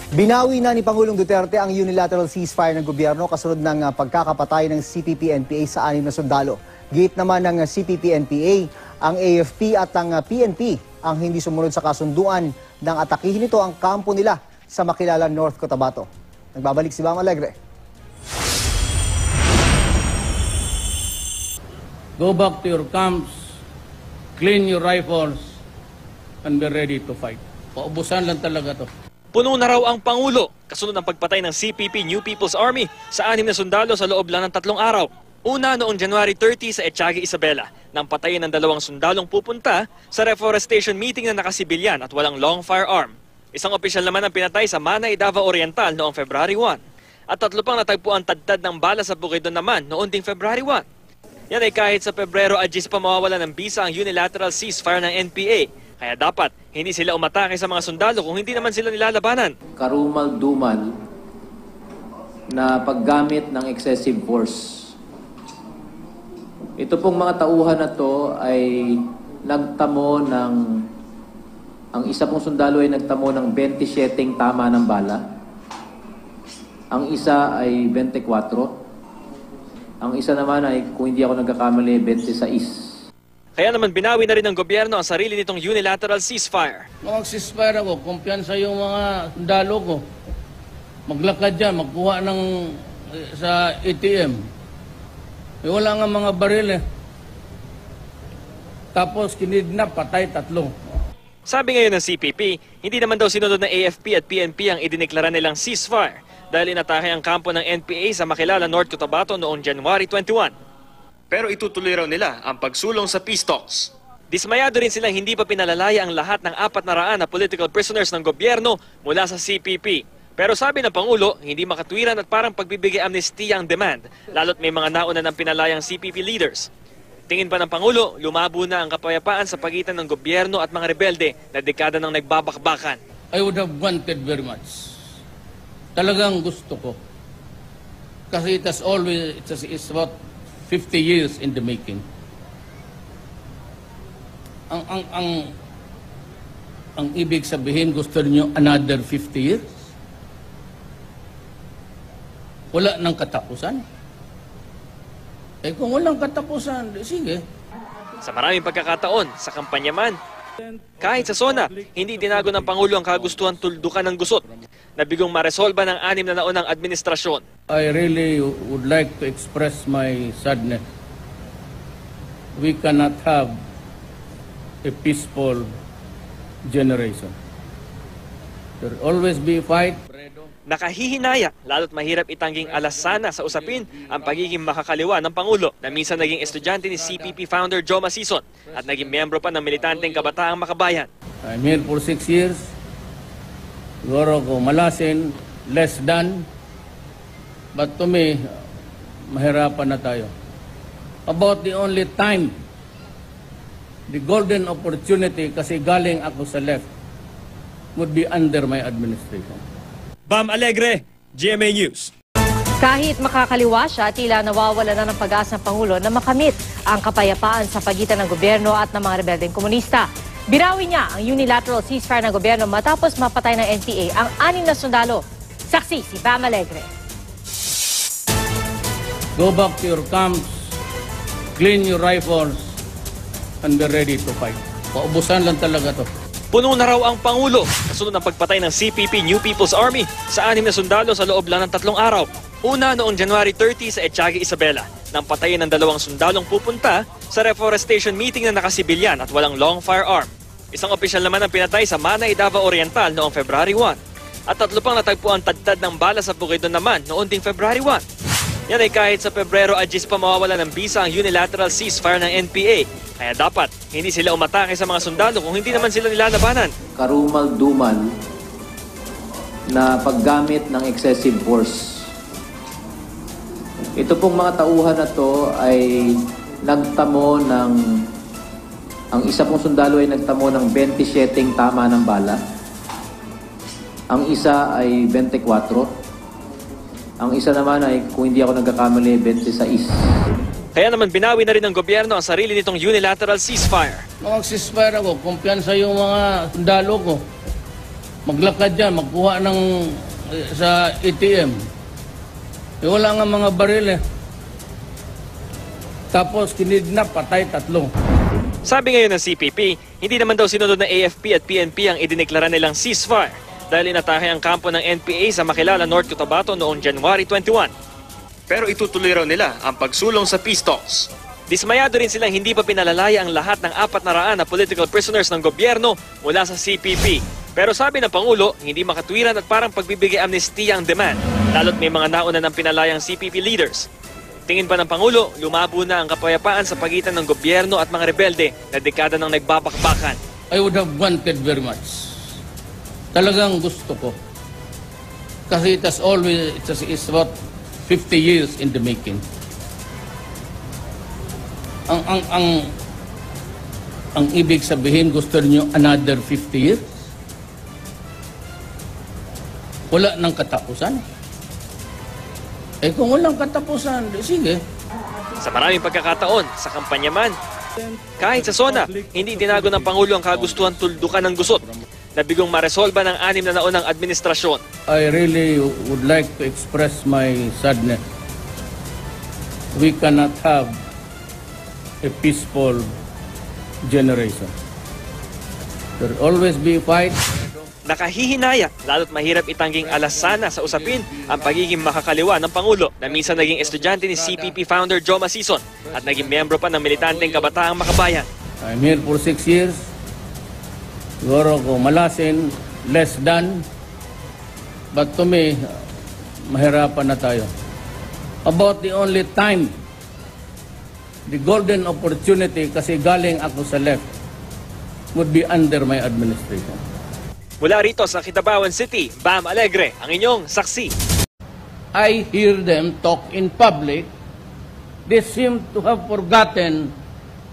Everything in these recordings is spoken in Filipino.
Binawi na ni Pangulong Duterte ang unilateral ceasefire ng gobyerno kasunod ng pagkakapatay ng CPP-NPA sa 6 na sundalo. Gate naman ng CPP-NPA, ang AFP at ang PNP ang hindi sumunod sa kasunduan ng atakihin nito ang kampo nila sa Makilalan, North Cotabato. Nagbabalik si Bam Alegre. Go back to your camps, clean your rifles, and be ready to fight. Paubusan lang talaga to. Puno na raw ang Pangulo kasunod ng pagpatay ng CPP New People's Army sa 6 na sundalo sa loob lang ng 3 araw. Una noong January 30 sa Etiaga, Isabela, nang patayin ng 2 sundalong pupunta sa reforestation meeting na nakasibilyan at walang long firearm. Isang opisyal naman ang pinatay sa Manay, Davao Oriental noong February 1. At 3 pang natagpuan tadtad ng bala sa Bukidnon naman noong ding February 1. Yan ay kahit sa Pebrero Agis pa mawawala ng bisa ang unilateral ceasefire ng NPA. Kaya dapat hindi sila umatake sa mga sundalo kung hindi naman sila nilalabanan. Karumal-dumal na paggamit ng excessive force. Ito pong mga tauhan na to ay nagtamo ng, ang isa pong sundalo ay nagtamo ng 27 tama ng bala. Ang isa ay 24. Ang isa naman ay, kung hindi ako nagkakamali, 26. Kaya naman binawi na rin ng gobyerno ang sarili nitong unilateral ceasefire. Mag-ceasefire ako, kumpiyansa yung mga sundalo ko. Maglakad dyan, magkuha ng sa ATM. Wala nga mga baril eh. Tapos kinidnap, patay 3. Sabi ngayon ng CPP, hindi naman daw sinunod ng AFP at PNP ang idineklara nilang ceasefire dahil inatake ang kampo ng NPA sa Makilalan, North Cotabato noong January 21. Pero itutuloy raw nila ang pagsulong sa peace talks. Dismayado rin silang hindi pa pinalalaya ang lahat ng 400 na political prisoners ng gobyerno mula sa CPP. Pero sabi ng Pangulo, hindi makatwiran at parang pagbibigay amnestiya ang demand, lalo't may mga nauna ng pinalayang CPP leaders. Tingin pa ng Pangulo, lumabo na ang kapayapaan sa pagitan ng gobyerno at mga rebelde na dekada nang nagbabakbakan. I would have wanted very much. Talagang gusto ko. Kasi it's about 50 years in the making. Ang ibig sabihin, gusto niyo another 50 years? Wala nang katapusan? Eh kung walang katapusan, sige. Sa maraming pagkakataon, sa kampanya man, kahit sa SONA, hindi tinago ng Pangulo ang kagustuhan tuldukan ng gusot na bigong maresolba ng 6 na naunang administrasyon. I really would like to express my sadness. We cannot have a peaceful generation. There will always be fight. Nakahihinaya, lalo't mahirap itangging alasana sa usapin ang pagiging makakaliwa ng Pangulo na minsan naging estudyante ni CPP founder Joe Masison at naging miyembro pa ng militanteng Kabataang Makabayan. I'm here for 6 years. Siguro ko malasin, less than. But to me, mahirapan na tayo. About the only time, the golden opportunity, kasi galing ako sa left, would be under my administration. Bam Alegre, GMA News. Kahit makakaliwa siya, tila nawawala na ng pag-asa ng Pangulo na makamit ang kapayapaan sa pagitan ng gobyerno at ng mga rebeldeng komunista. Binawi niya ang unilateral ceasefire ng gobyerno matapos mapatay ng NPA ang 6 na sundalo. Saksi si Bam Alegre. Go back to your camps, clean your rifles, and be ready to fight. Paubusan lang talaga to. Puno na raw ang Pangulo kasunod ng pagpatay ng CPP New People's Army sa 6 na sundalo sa loob lang ng 3 araw. Una noong January 30 sa Etiaga, Isabela, nang patayin ng 2 sundalong pupunta sa reforestation meeting na nakasibilyan at walang long firearm. Isang opisyal naman ang pinatay sa Manay, Davao Oriental noong February 1. At 3 pang natagpuan tadtad ng bala sa Bukidnon naman noong ding February 1. Yan ay kahit sa Pebrero Agis pa mawawala ng bisa ang unilateral ceasefire ng NPA. Kaya dapat hindi sila umatake sa mga sundalo kung hindi naman sila nilalabanan. Karumal-dumal na paggamit ng excessive force. Ito pong mga tauhan na to ay nagtamo ng, ang isa pong sundalo ay nagtamo ng 27 tama ng bala. Ang isa ay 24. Ang isa naman ay, kung hindi ako nagkakamali, 26. Kaya naman binawi na rin ng gobyerno ang sarili nitong unilateral ceasefire. Mag-ceasefire ako, kumpiyansa yung mga sundalo ko. maglakad dyan, magkuha ng sa ATM. Wala nga mga baril eh. Tapos kinidnap, patay 3. Sabi ngayon ng CPP, hindi naman daw sinunod ng AFP at PNP ang idineklara nilang ceasefire dahil inatake ang kampo ng NPA sa Makilala, North Cotabato noong January 21. Pero itutuloy raw nila ang pagsulong sa peace talks. Dismayado rin silang hindi pa pinalalaya ang lahat ng 400 na political prisoners ng gobyerno mula sa CPP. Pero sabi ng Pangulo, hindi makatwiran at parang pagbibigay amnestiya ang demand, lalo't may mga nauna ng pinalayang CPP leaders. Tingin pa ng Pangulo, lumabo na ang kapayapaan sa pagitan ng gobyerno at mga rebelde na dekada nang nagbabakbakan. I would have wanted very much. Talagang gusto ko. Kasi it's about 50 years in the making. Ang ibig sabihin, gusto niyo another 50 years? Wala nang katapusan. Eh kung walang katapusan, sige. Sa maraming pagkakataon, sa kampanya man, kahit sa SONA, hindi tinago ng Pangulo ang kagustuhan tuldukan ng gusot na bigong maresolba ng 6 na naunang administrasyon. I really would like to express my sadness. We cannot have a peaceful generation. There will always be fight. Nakahihinaya, lalo't mahirap itangging alasana sa usapin ang pagiging makakaliwa ng Pangulo na minsan naging estudyante ni CPP founder Joe Masison at naging miyembro pa ng militanteng Kabataang Makabayan. I'm here for 6 years. Siguro ko malasin, less than. But to me, mahirapan na tayo. About the only time, the golden opportunity, kasi galing ako sa left, would be under my administration. Mula rito sa Kitabawan City, Bam Alegre, ang inyong saksi. I hear them talk in public. They seem to have forgotten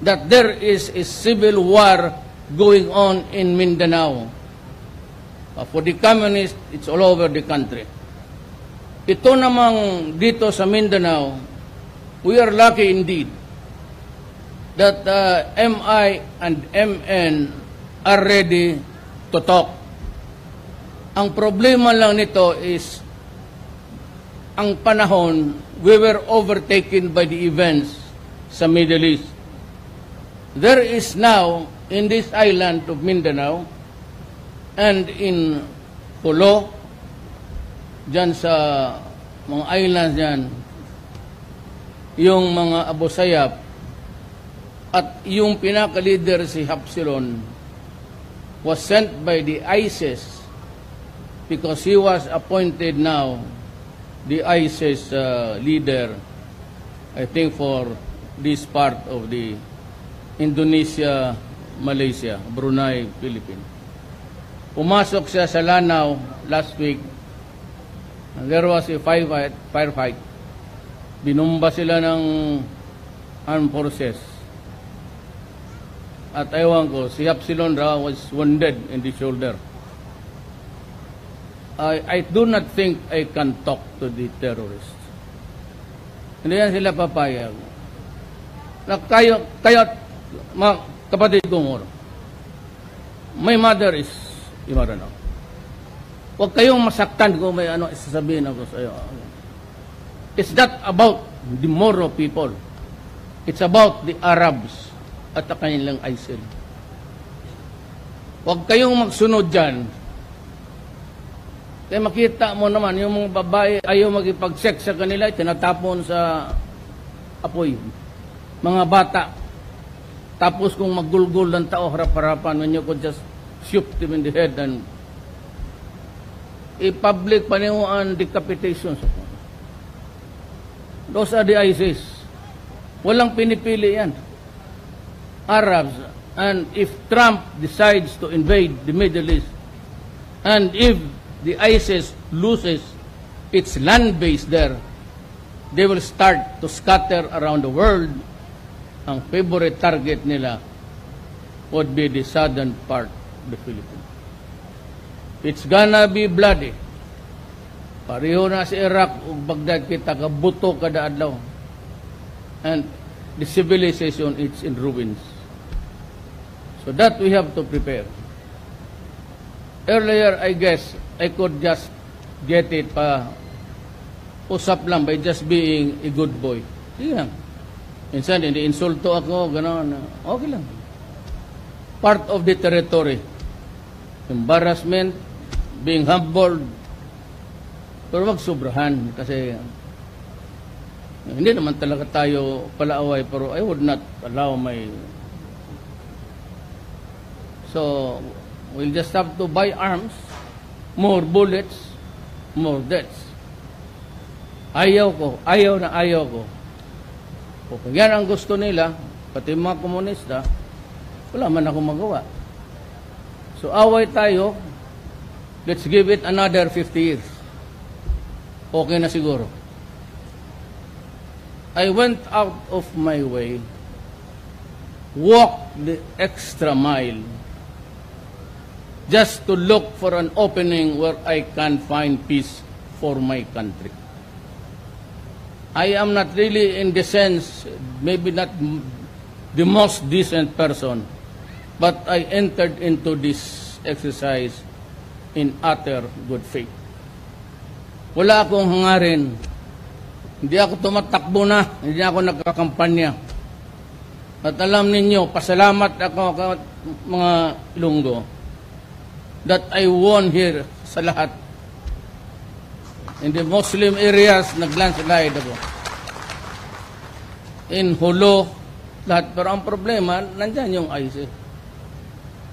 that there is a civil war going on in Mindanao. For the communists, it's all over the country. Ito namang dito sa Mindanao, we are lucky indeed that MI and MN are ready to talk. Ang problema lang nito is ang panahon, we were overtaken by the events sa Middle East. There is now, in this island of Mindanao, and in Pulo, dyan sa mga islands dyan, yung mga Abu Sayyaf, at yung pinaka-leader si Hapsilon was sent by the ISIS because he was appointed now the ISIS leader, I think for this part of the Indonesia, Malaysia, Brunei, Philippines. Pumasok siya sa Lanao last week. And there was a firefight. Binumba sila ng armed forces. At ewan ko, si Hapsilon Ra was wounded in the shoulder. I do not think I can talk to the terrorists. Hindi yan sila papayag. Na kayo mga kapatid ko, my mother is Imarano. Huwag kayong masaktan kung may ano isasabihin ako sa iyo. It's not about the Moro people. It's about the Arabs at ang kanilang ISIL. Huwag kayong magsunod dyan. Kaya makita mo naman, yung mga babae ayaw magipag-sex sa kanila, tinatapon sa apoy. Mga bata. Tapos kung maggulgul ng tao harap-harapan, when you could just shoot them in the head and i-public panihuan decapitations. Those are the ISIS. Walang pinipili yan. Arabs. And if Trump decides to invade the Middle East, and if the ISIS loses its land base there, they will start to scatter around the world. Ang favorite target nila would be the southern part of the Philippines. It's gonna be bloody. Pareho na sa Iraq ug Baghdad kita kabuto kada adlaw. And the civilization is in ruins. So that we have to prepare. Earlier, I guess, I could just get it pa usap lang by just being a good boy. Sige lang. Minsan, hindi insulto ako, gano'n. Okay lang. Part of the territory. Embarrassment, being humbled. Pero wag sobrahan kasi hindi naman talaga tayo palaaway, pero I would not allow my... So, we'll just have to buy arms, more bullets, more deaths. Ayaw ko. Kung yan ang gusto nila, pati mga komunista, wala man akong magawa. So, away tayo, let's give it another 50 years. Okay na siguro. I went out of my way, walked the extra mile, just to look for an opening where I can find peace for my country. I am not really, in the sense, maybe not the most decent person, but I entered into this exercise in utter good faith. Wala akong hangarin. Hindi ako tumatakbo na. Hindi ako nagkakampanya. At alam ninyo, pasalamat ako mga Ilonggo that I won here sa lahat. In the Muslim areas, nag-landslide ako. In Hulo, lahat. Pero ang problema, nandyan yung ISIS.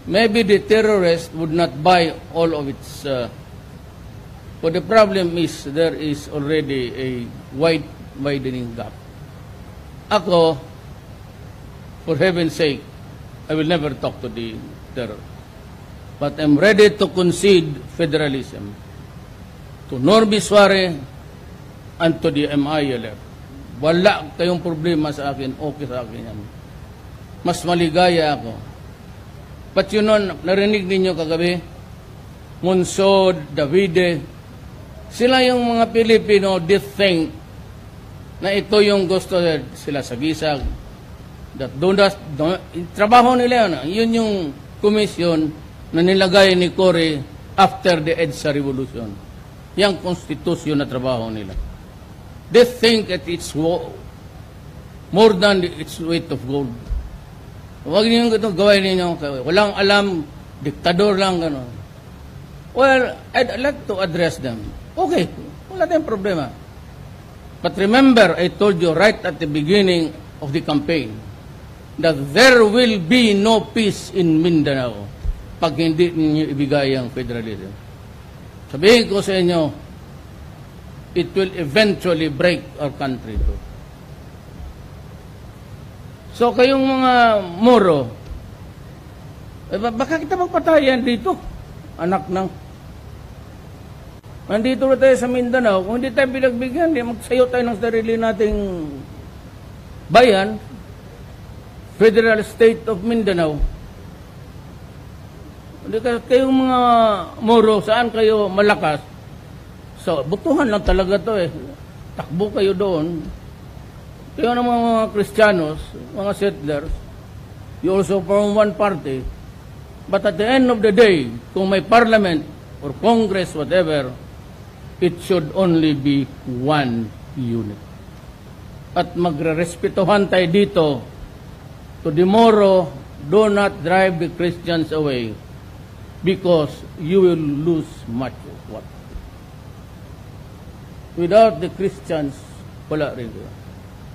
Maybe the terrorist would not buy all of its... but the problem is, there is already a widening gap. Ako, for heaven's sake, I will never talk to the terror. But I'm ready to concede federalism to Norby Suare and to the MILF. Wala kayong problema sa akin, okay sa akin yan. Mas maligaya ako. But yun nun, narinig ninyo kagabi, Monsod, Davide, sila yung mga Pilipino, they think na ito yung gusto sila sa gisag. Trabaho nila yun yung komisyon na nilagay ni Cory after the EDSA Revolution. Yang konstitusyon na trabaho nila. They think that it's more than its weight of gold. Huwag niyo ito gawin ninyo. Walang alam, diktador lang, gano'n. Well, I'd like to address them. Okay, wala tayong problema. But remember, I told you right at the beginning of the campaign that there will be no peace in Mindanao pag hindi ninyo ibigay ang federalism. Sabihin ko sa inyo, it will eventually break our country too. So kayong mga Moro, baka kita magpatayan dito, anak ng... Nandito na tayo sa Mindanao, kung hindi tayo pinagbigyan, magsayo tayo ng sarili nating bayan, Federal State of Mindanao. Hindi kayong mga Moro, saan kayo malakas? So, butuhan lang talaga to eh. Takbo kayo doon. Kayo ng mga Kristiyanos, mga settlers, you also form one party. But at the end of the day, kung may parliament or Congress, whatever, it should only be one unit. At magre-respetuhan tayo dito to the Moro, do not drive the Christians away because you will lose much of what. Without the Christians, wala rin.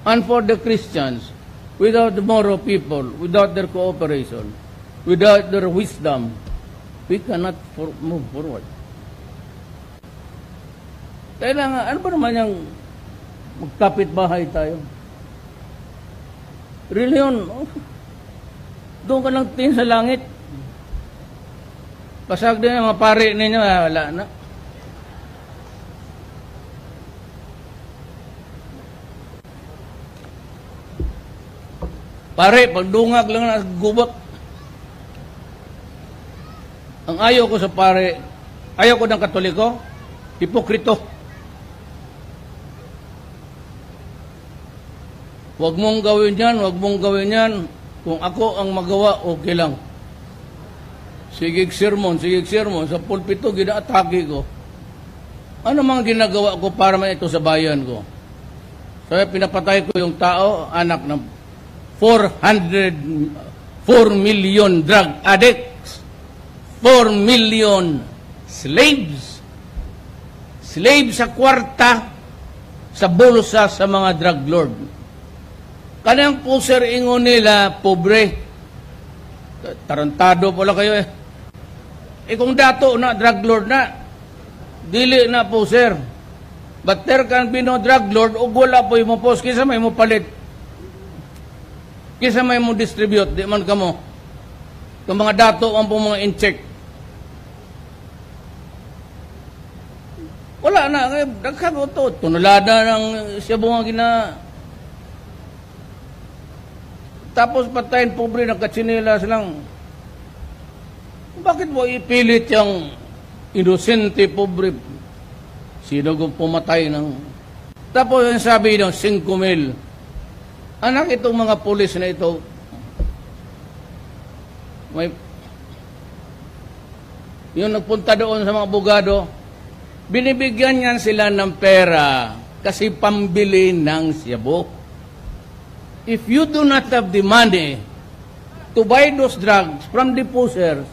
And for the Christians, without the Moro people, without their cooperation, without their wisdom, we cannot move forward. Kailangan, ano ba naman yung magkapit bahay tayo? Really yun, doon ka lang tingin sa langit. Pasag din yung mga pari ninyo, wala na. Pare, pagdungag lang na gubak. Ang ayaw ko sa pare, ayaw ko ng Katoliko, hipokrito. Huwag mong gawin yan, huwag mong gawin yan. Kung ako ang magawa, okay lang. Sigig sermon, sa pulpito, gina-atake ko. Ano mga ginagawa ko para man ito sa bayan ko? So, pinapatay ko yung tao, anak ng 4 million drug addicts, 4 million slaves, slaves sa kwarta, sa bulsa sa mga drug lord. Kanang puser ingon nila, pobre. Tarantado pala kayo eh. Kung dato na drug lord na, dili na puser. But there can be no drug lord o wala po yung post. Kisa may mo palit. Kisa may mo distribute. Di man ka mo. Kung mga dato ang po mga in-check. Wala na. Nagkago to. Tunulada ng siya bunga gina. Tapos patayin pobre ng katsinilas lang. Bakit mo ipilit yung inosente pobre? Sino kung pumatay ng... Tapos yung sabi ng 5,000. Anak itong mga pulis na ito, may... Yung nagpunta doon sa mga abogado, binibigyan niyan sila ng pera kasi pambili ng siyabo. If you do not have the money to buy those drugs from the pushers,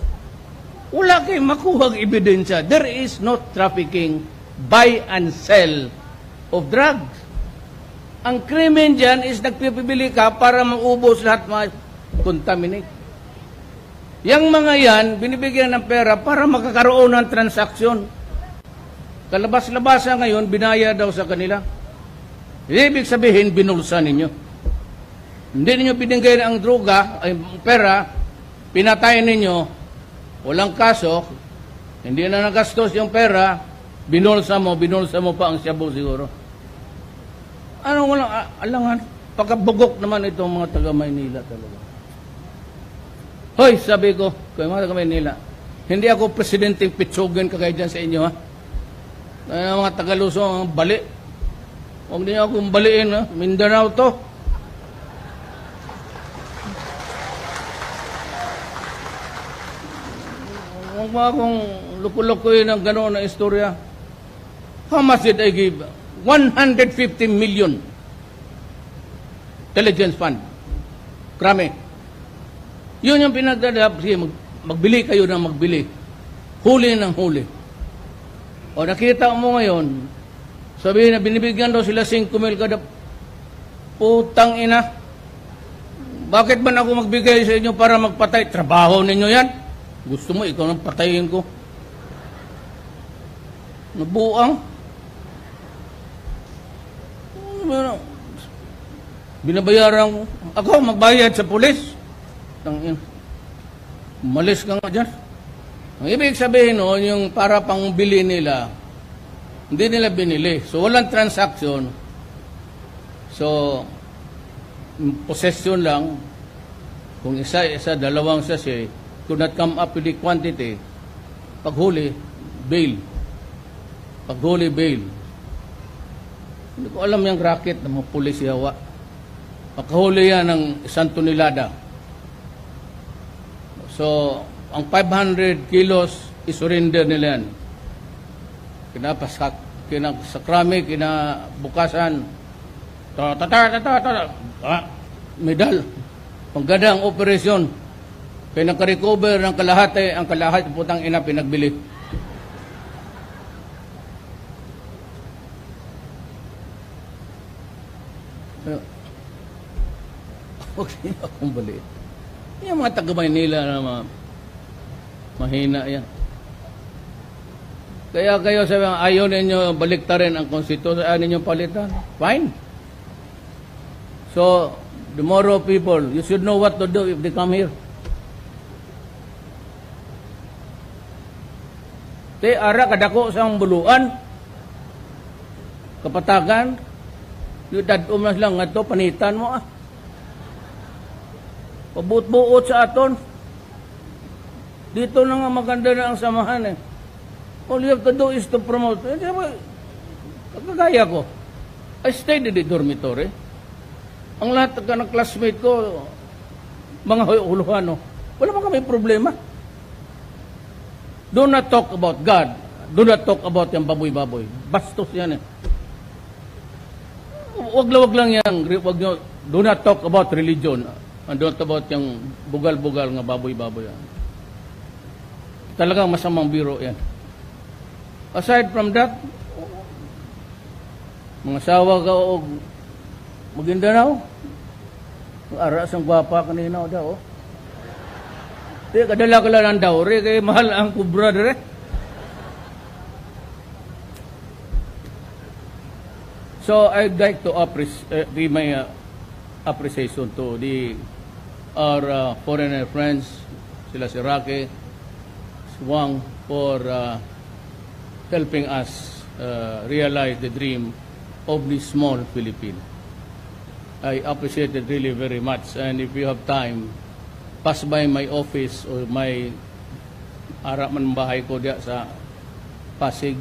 wala kayong makuhang ebidensya. There is no trafficking, buy and sell of drugs. Ang krimen dyan is nagpipili ka para maubos lahat mga contaminate. Yang mga yan, binibigyan ng pera para makakaroon ng transaksyon. Kalabas-labasa ngayon, binaya daw sa kanila. Ibig sabihin, binulsa ninyo. Hindi ninyo binigay ang droga, ay pera, pinatay ninyo, walang kaso, hindi na nagastos yung pera, binulsa mo pa ang shabu siguro. Ano walang alangan, pagkabugok naman itong mga taga-Maynila talaga. Hoy, sabi ko, kaya mga taga-Maynila, hindi ako presidenteng pitsugan kagaya dyan sa inyo, ha? Kaya mga taga-Luzon, bali. Huwag niyo akong baliin, ha? Mindanao to. Huwag mo akong lukulokoy ng gano'n na istorya. How much did I give? 150 million. Intelligence fund. Krami. Yun yung pinagdadap. Sige, magbili kayo ng magbili. Huli ng huli. O nakita mo ngayon, sabihin na binibigyan daw sila 5,000 kada. Putang ina. Bakit ba ako magbigay sa inyo para magpatay? Trabaho ninyo yan. Gusto mo, ikaw nang patayin ko. Nabuang. Binabayaran ko. Ako, magbayad sa pulis. Umalis ka nga dyan. Ang ibig sabihin no, yung para pang bili nila, hindi nila binili. So, walang transaction. So, possession lang. Kung isa, dalawang sachet, could not come up with the quantity, paghuli, bail. Paghuli, bail. Hindi ko alam yung racket ng mga pulis yawa. Pagkahuli yan ng 1 tonelada. So, ang 500 kilos, isurrender nila yan. Kinapasak, kinasakrami, kinabukasan. Medal. Pangganda ang operasyon. Kaya nakarecover ng kalahati, ang kalahati putang ina pinagbili. Huwag niyo akong baliit. Yung mga taga-Maynila na mahina yan. Kaya kayo sabi, ayaw ninyo baliktarin ang konstitusyon, ayaw ninyo palitan. Fine. So, tomorrow people, you should know what to do if they come here. Ara kadako sa buluan, kapatagan, yung dadom na lang nga ito, panitan mo ah. Pabuot-buot sa aton. Dito na nga maganda na ang samahan eh. All you have to do is to promote. Kagaya ko, I stayed in the dormitory. Ang lahat ng classmate ko, mga huluhano, wala pa kami problema. Do not talk about God. Do not talk about yung baboy-baboy. Bastos yan eh. Wag lang yan. Wag nyo, do not talk about religion. And don't about yung bugal-bugal nga baboy-baboy yan. Talagang masamang biro yan. Aside from that, mga sawa ka o Maguindanao, aras ang gwapa kanina o daw. Di, kadala ka lang daw. Kaya mahal ang kubra dire. So I'd like to give my appreciation to our foreigner friends, sila si Roque, si Wang, for helping us realize the dream of this small Philippine. I appreciate it really very much, and if you have time, pass by my office or my man bahay ko diya sa Pasig.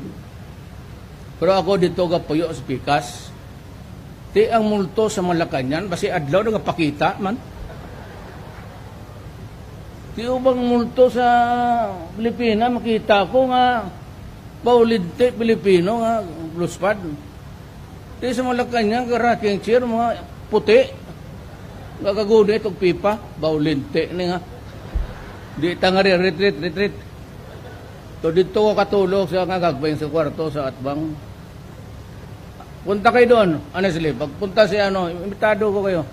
Pero ako dito ga puyo sa Pikas. Ti ang multo sa Malacañang basi adlaw nga pakita man. Ti ubang multo sa Pilipinas makita ko nga Paulinte Pilipino nga bluespad. Ti sa Malacañang karaking chair mga puti. Gagaguni itong pipa, baulinte ni nga. Di tangari, retreat. So dito ko katulog sa gagbayang sa kwarto sa Atbang. Punta kayo doon, honestly. Pagpunta si imitado ko kayo.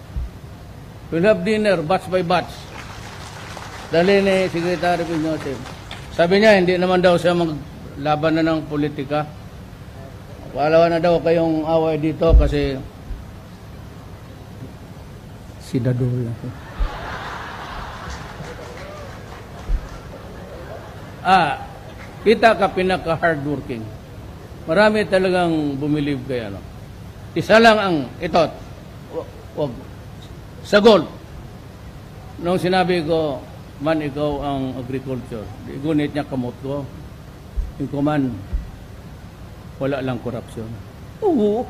We'll have dinner, batch by batch. Dali ni Secretary Piñote. Sabi niya, hindi naman daw siya maglaban na ng politika. Wala na daw kayong away dito kasi sidador lang. Kita ka pinaka-hardworking. Marami talagang bumilieve kay Isa lang ang ito. Wag. Sa gold. Nung sinabi ko, man ikaw ang agriculture. Gunit niya kamot ko. Yung kuman, wala lang korupsyon. Oo.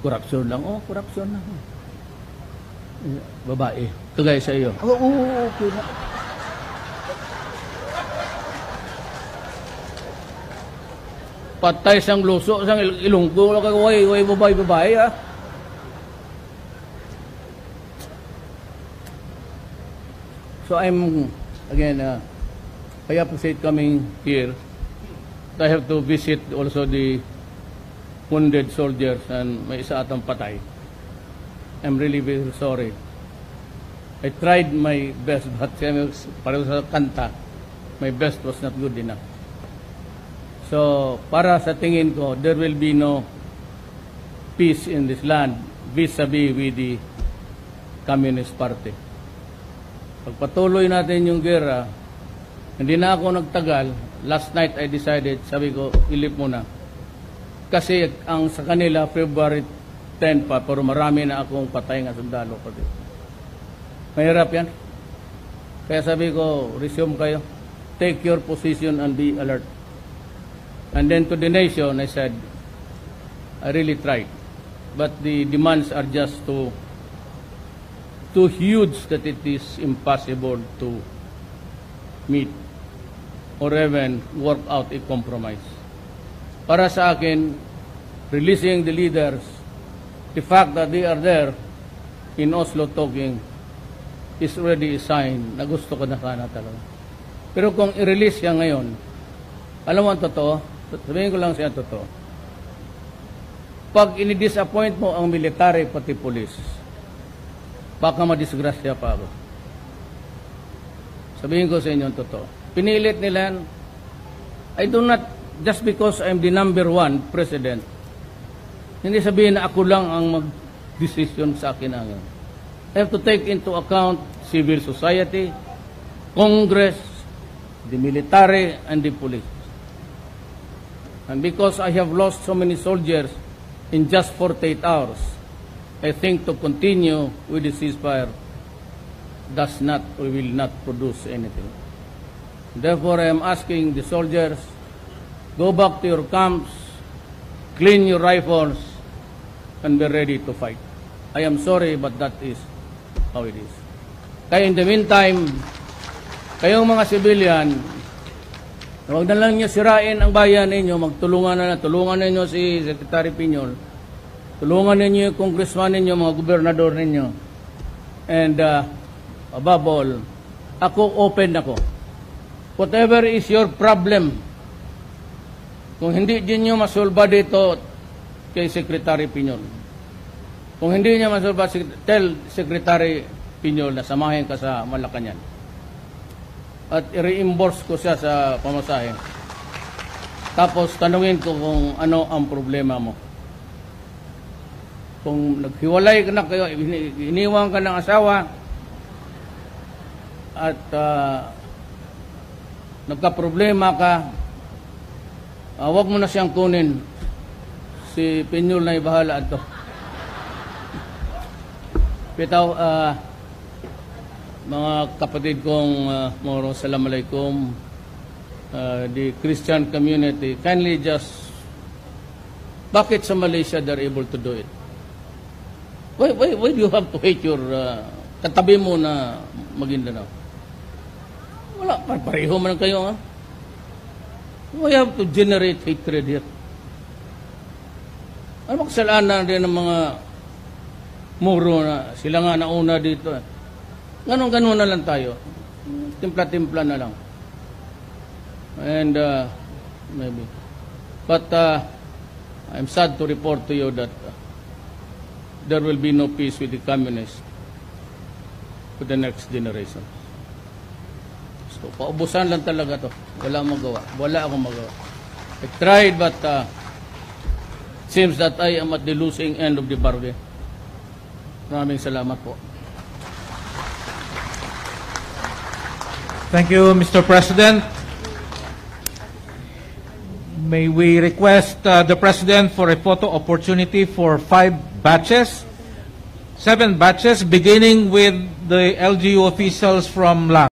Korupsyon lang. Korupsyon lang. Babae. Tugay sa iyo. Okay na. Patay sang luso, sang ilunggo. Way babae. So again, I appreciate coming here. I have to visit also the wounded soldiers and may isa atang patay. I'm really very sorry. I tried my best, but pareho sa kanta, my best was not good enough. So, para sa tingin ko, there will be no peace in this land vis-a-vis with the Communist Party. Pagpatuloy natin yung gera, hindi na ako nagtagal. Last night I decided, sabi ko, ilip mo na. Kasi ang sa kanila, February 10 pa, pero marami na akong patay nga sundalo pa dito. Mahirap yan. Kaya sabi ko, resume kayo. Take your position and be alert. And then to the nation, I said, I really tried. But the demands are just too huge that it is impossible to meet or even work out a compromise. Para sa akin, releasing the leaders, the fact that they are there in Oslo talking is already a sign na gusto ko na sana talaga. Pero kung i-release siya ngayon, alam mo ang totoo, sabihin ko lang siya totoo. Pag ini-disappoint mo ang military pati police, baka madisgrasya pa ako. Sabihin ko sa inyo ang totoo. Pinilit nila, I do not just because I'm the number 1 president, hindi sabihin na ako lang ang mag-decision sa akin ang I have to take into account civil society, Congress, the military, and the police. And because I have lost so many soldiers in just 48 hours, I think to continue with the ceasefire does not or will not produce anything. Therefore, I am asking the soldiers, go back to your camps, clean your rifles, and be ready to fight. I am sorry, but that is how it is. Kaya in the meantime, kayong mga civilian, huwag na lang nyo sirain ang bayan ninyo, tulungan ninyo si Secretary Piñol, tulungan ninyo yung congressman ninyo, mga gobernador ninyo. And above all, ako open ako. Whatever is your problem, kung hindi din nyo masolba dito kay Secretary Piñol, kung hindi niya masolba, tell Secretary Piñol na samahin ka sa Malacanang. At i-reimburse ko siya sa pamasahe. Tapos tanungin ko kung ano ang problema mo. Kung naghiwalay ka na kayo, iniwan ka ng asawa, at nagka-problema ka, wag mo na siyang kunin. Si Piñol na ibahala ito. Pitaw, mga kapatid kong Moro, Assalamualaikum, the Christian community, kindly just, bakit sa Malaysia they're able to do it? Why do you have to hate your katabi mo na Maguindanao? Wala, pareho man kayo, ha? Why have to generate hatred here? Ano kasalanan din ng mga Moro na sila nga nauna dito? Ganon na lang tayo. Timpla-timpla na lang. And maybe. But I'm sad to report to you that there will be no peace with the communists for the next generation. So, paubusan lang talaga to. Wala akong magawa. I tried, but seems that I am at the losing end of the bargain. Maraming salamat po. Thank you, Mr. President. May we request the President for a photo opportunity for 7 batches, beginning with the LGU officials from Lang.